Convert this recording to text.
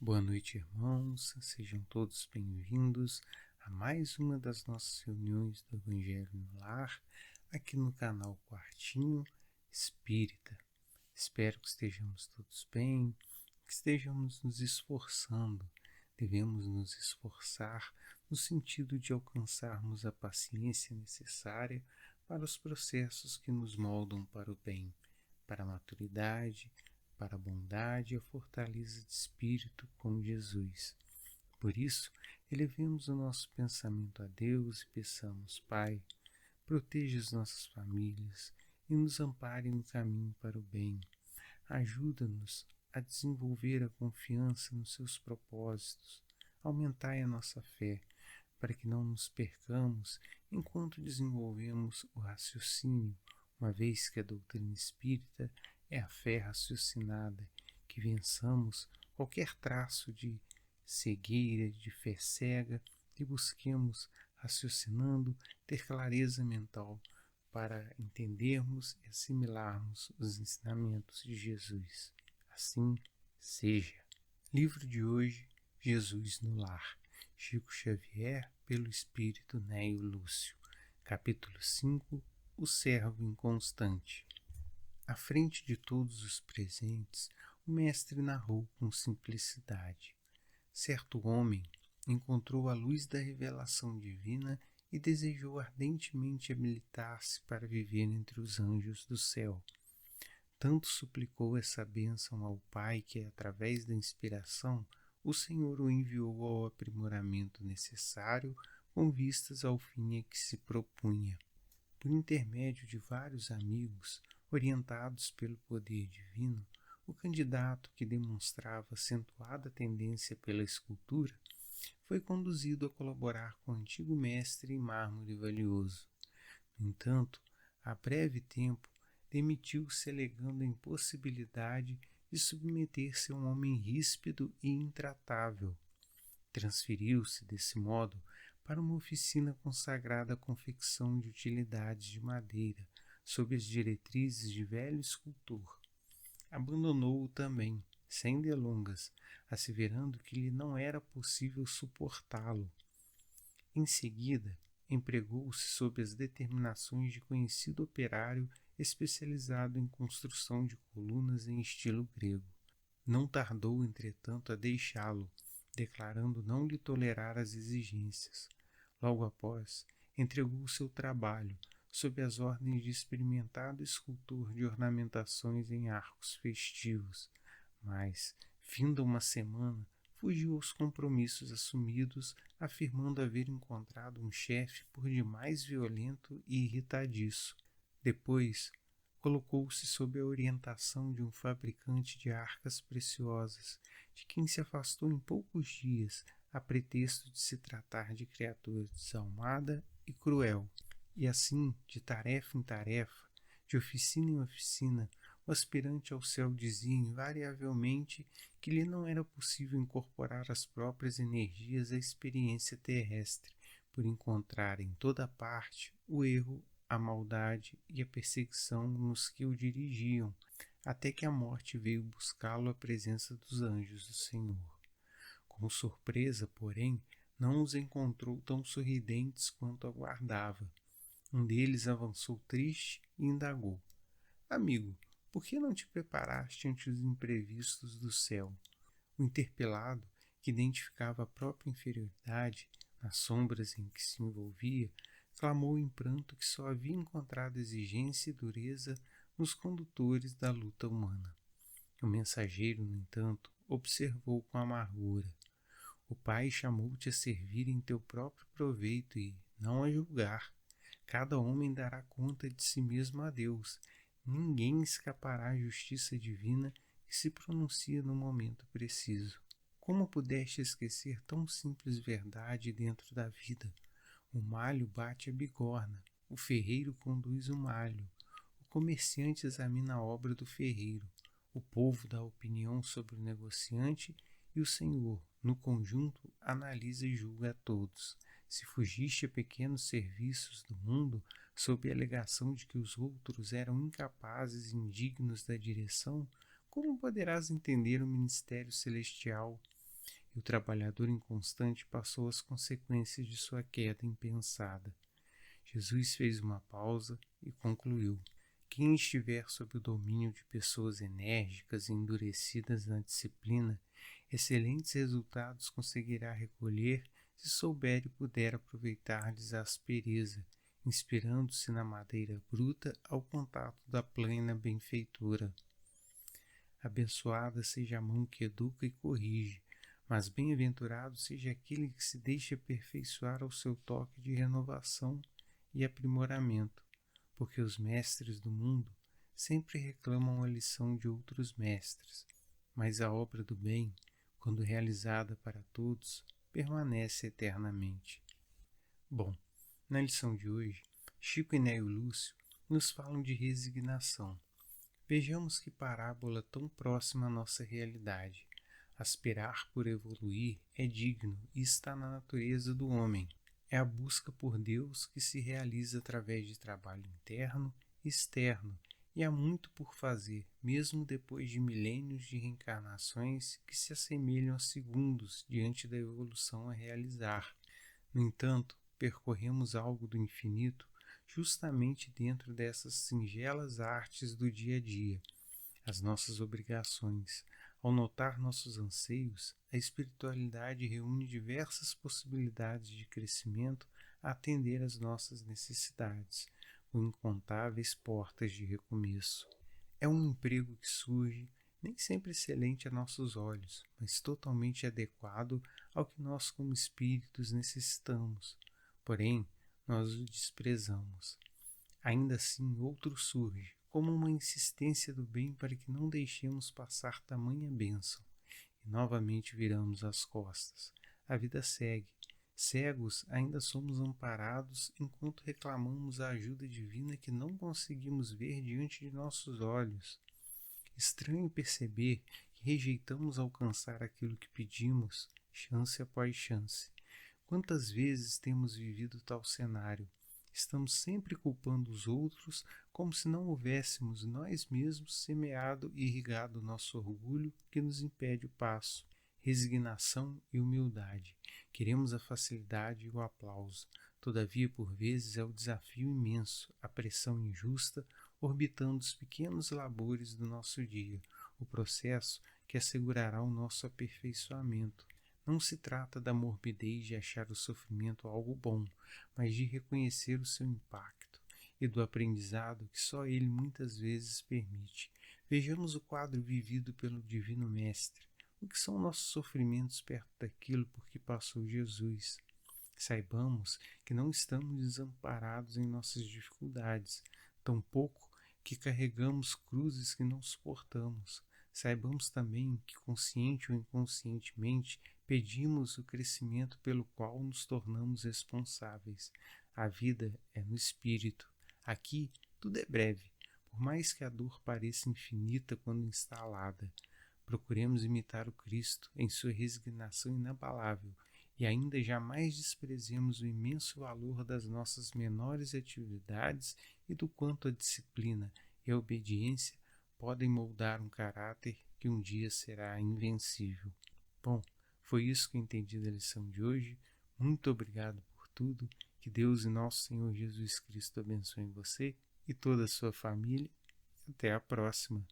Boa noite, irmãos. Sejam todos bem-vindos a mais uma das nossas reuniões do Evangelho no Lar, aqui no canal Quartinho Espírita. Espero que estejamos todos bem, que estejamos nos esforçando. Devemos nos esforçar no sentido de alcançarmos a paciência necessária para os processos que nos moldam para o bem, para a maturidade, para a bondade e a fortaleza de espírito como Jesus. Por isso, elevemos o nosso pensamento a Deus e peçamos: Pai, proteja as nossas famílias e nos ampare no caminho para o bem. Ajuda-nos a desenvolver a confiança nos seus propósitos. Aumentai a nossa fé, para que não nos percamos enquanto desenvolvemos o raciocínio, uma vez que a doutrina espírita é a fé raciocinada, que vençamos qualquer traço de cegueira, de fé cega, e busquemos, raciocinando, ter clareza mental para entendermos e assimilarmos os ensinamentos de Jesus. Assim seja. Livro de hoje, Jesus no Lar. Chico Xavier, pelo Espírito Neio Lúcio. Capítulo 5. O servo inconstante. À frente de todos os presentes, o mestre narrou com simplicidade. Certo homem encontrou a luz da revelação divina e desejou ardentemente habilitar-se para viver entre os anjos do céu. Tanto suplicou essa bênção ao Pai que, através da inspiração, o Senhor o enviou ao aprimoramento necessário com vistas ao fim a que se propunha. Por intermédio de vários amigos, orientados pelo poder divino, o candidato, que demonstrava acentuada tendência pela escultura, foi conduzido a colaborar com o antigo mestre em mármore valioso. No entanto, há breve tempo, demitiu-se alegando a impossibilidade de submeter-se a um homem ríspido e intratável. Transferiu-se, desse modo, para uma oficina consagrada à confecção de utilidades de madeira, sob as diretrizes de velho escultor. Abandonou-o também, sem delongas, asseverando que lhe não era possível suportá-lo. Em seguida, empregou-se sob as determinações de conhecido operário especializado em construção de colunas em estilo grego. Não tardou, entretanto, a deixá-lo, declarando não lhe tolerar as exigências. Logo após, entregou o seu trabalho, sob as ordens de experimentado escultor de ornamentações em arcos festivos, mas, finda uma semana, fugiu aos compromissos assumidos, afirmando haver encontrado um chefe por demais violento e irritadiço. Depois, colocou-se sob a orientação de um fabricante de arcas preciosas, de quem se afastou em poucos dias, a pretexto de se tratar de criatura desalmada e cruel. E assim, de tarefa em tarefa, de oficina em oficina, o aspirante ao céu dizia invariavelmente que lhe não era possível incorporar as próprias energias à experiência terrestre, por encontrar em toda parte o erro, a maldade e a perseguição nos que o dirigiam, até que a morte veio buscá-lo à presença dos anjos do Senhor. Com surpresa, porém, não os encontrou tão sorridentes quanto aguardava. Um deles avançou triste e indagou: Amigo, por que não te preparaste ante os imprevistos do céu? O interpelado, que identificava a própria inferioridade nas sombras em que se envolvia, clamou em pranto que só havia encontrado exigência e dureza nos condutores da luta humana. O mensageiro, no entanto, observou com amargura: O Pai chamou-te a servir em teu próprio proveito e, não a julgar. Cada homem dará conta de si mesmo a Deus. Ninguém escapará à justiça divina que se pronuncia no momento preciso. Como pudeste esquecer tão simples verdade dentro da vida? O malho bate a bigorna, o ferreiro conduz o malho, o comerciante examina a obra do ferreiro, o povo dá opinião sobre o negociante e o Senhor, no conjunto, analisa e julga a todos. Se fugiste a pequenos serviços do mundo, sob a alegação de que os outros eram incapazes e indignos da direção, como poderás entender o ministério celestial? e o trabalhador inconstante passou as consequências de sua queda impensada. Jesus fez uma pausa e concluiu: quem estiver sob o domínio de pessoas enérgicas e endurecidas na disciplina, excelentes resultados conseguirá recolher se souber e puder aproveitar-lhes a aspereza, inspirando-se na madeira bruta ao contato da plena benfeitura. Abençoada seja a mão que educa e corrige, mas bem-aventurado seja aquele que se deixa aperfeiçoar ao seu toque de renovação e aprimoramento, porque os mestres do mundo sempre reclamam a lição de outros mestres, mas a obra do bem, quando realizada para todos, permanece eternamente. Bom, na lição de hoje, Chico e Neio Lúcio nos falam de resignação. Vejamos que parábola tão próxima à nossa realidade. Aspirar por evoluir é digno e está na natureza do homem. É a busca por Deus que se realiza através de trabalho interno e externo, e há muito por fazer, mesmo depois de milênios de reencarnações que se assemelham a segundos diante da evolução a realizar. No entanto, percorremos algo do infinito justamente dentro dessas singelas artes do dia a dia, as nossas obrigações. Ao notar nossos anseios, a espiritualidade reúne diversas possibilidades de crescimento a atender às nossas necessidades, com incontáveis portas de recomeço. É um emprego que surge, nem sempre excelente a nossos olhos, mas totalmente adequado ao que nós como espíritos necessitamos. Porém, nós o desprezamos. Ainda assim, outro surge, como uma insistência do bem para que não deixemos passar tamanha bênção. E novamente viramos as costas. A vida segue. Cegos, ainda somos amparados enquanto reclamamos a ajuda divina que não conseguimos ver diante de nossos olhos. Estranho perceber que rejeitamos alcançar aquilo que pedimos, chance após chance. Quantas vezes temos vivido tal cenário? Estamos sempre culpando os outros, como se não houvéssemos nós mesmos semeado e irrigado o nosso orgulho que nos impede o passo. Resignação e humildade. Queremos a facilidade e o aplauso. Todavia, por vezes, é o desafio imenso, a pressão injusta, orbitando os pequenos labores do nosso dia, o processo que assegurará o nosso aperfeiçoamento. Não se trata da morbidez de achar o sofrimento algo bom, mas de reconhecer o seu impacto e do aprendizado que só ele muitas vezes permite. Vejamos o quadro vivido pelo Divino Mestre. O que são nossos sofrimentos perto daquilo por que passou Jesus? Saibamos que não estamos desamparados em nossas dificuldades, tampouco que carregamos cruzes que não suportamos. Saibamos também que, consciente ou inconscientemente, pedimos o crescimento pelo qual nos tornamos responsáveis. A vida é no espírito. Aqui tudo é breve, por mais que a dor pareça infinita quando instalada. Procuremos imitar o Cristo em sua resignação inabalável e ainda jamais desprezemos o imenso valor das nossas menores atividades e do quanto a disciplina e a obediência podem moldar um caráter que um dia será invencível. Bom, foi isso que eu entendi da lição de hoje. Muito obrigado por tudo. Que Deus e nosso Senhor Jesus Cristo abençoem você e toda a sua família. Até a próxima.